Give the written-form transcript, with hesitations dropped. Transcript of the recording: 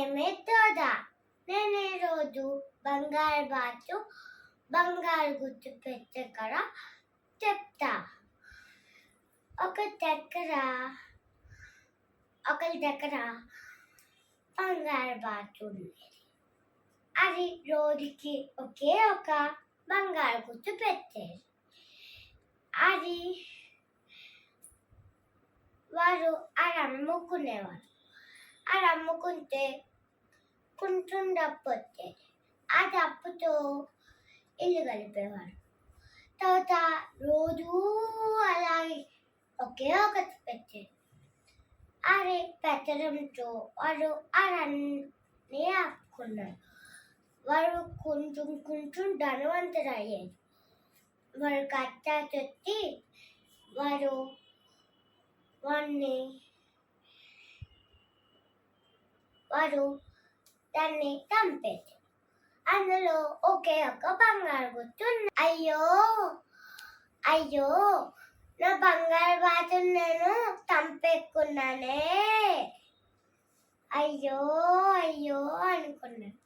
నేమే తోదా. నేను ఈరోజు బంగారు బాతు బంగారు గుర్తు పెట్టే కదా చెప్తా. ఒకరి దగ్గర బంగారు బాతు ఉండేది. అది రోజుకి ఒకే ఒక బంగారు గుర్తు పెట్టేది. అది వారు అది అమ్ముకునేవారు. అది అమ్ముకుంటే కొంచెం డబ్బు వచ్చేది. ఆ డబ్బుతో ఇల్లు గడిపేవారు. తర్వాత రోజు అలాగే ఒకే ఒకటి పెట్టేది. అది పెట్టడంతో వారు అన్నీ ఆపుకున్నారు. వారు కొంచెం ధనవంతులు అయ్యేది. వారు కష్టాలు వచ్చి వారు దాన్ని చంపేది. అందులో ఒకే ఒక బంగారు గుర్తు ఉంది. అయ్యో నా బంగారు బాతును నేను చంపేసుకున్నానే, అయ్యో అనుకున్నాను.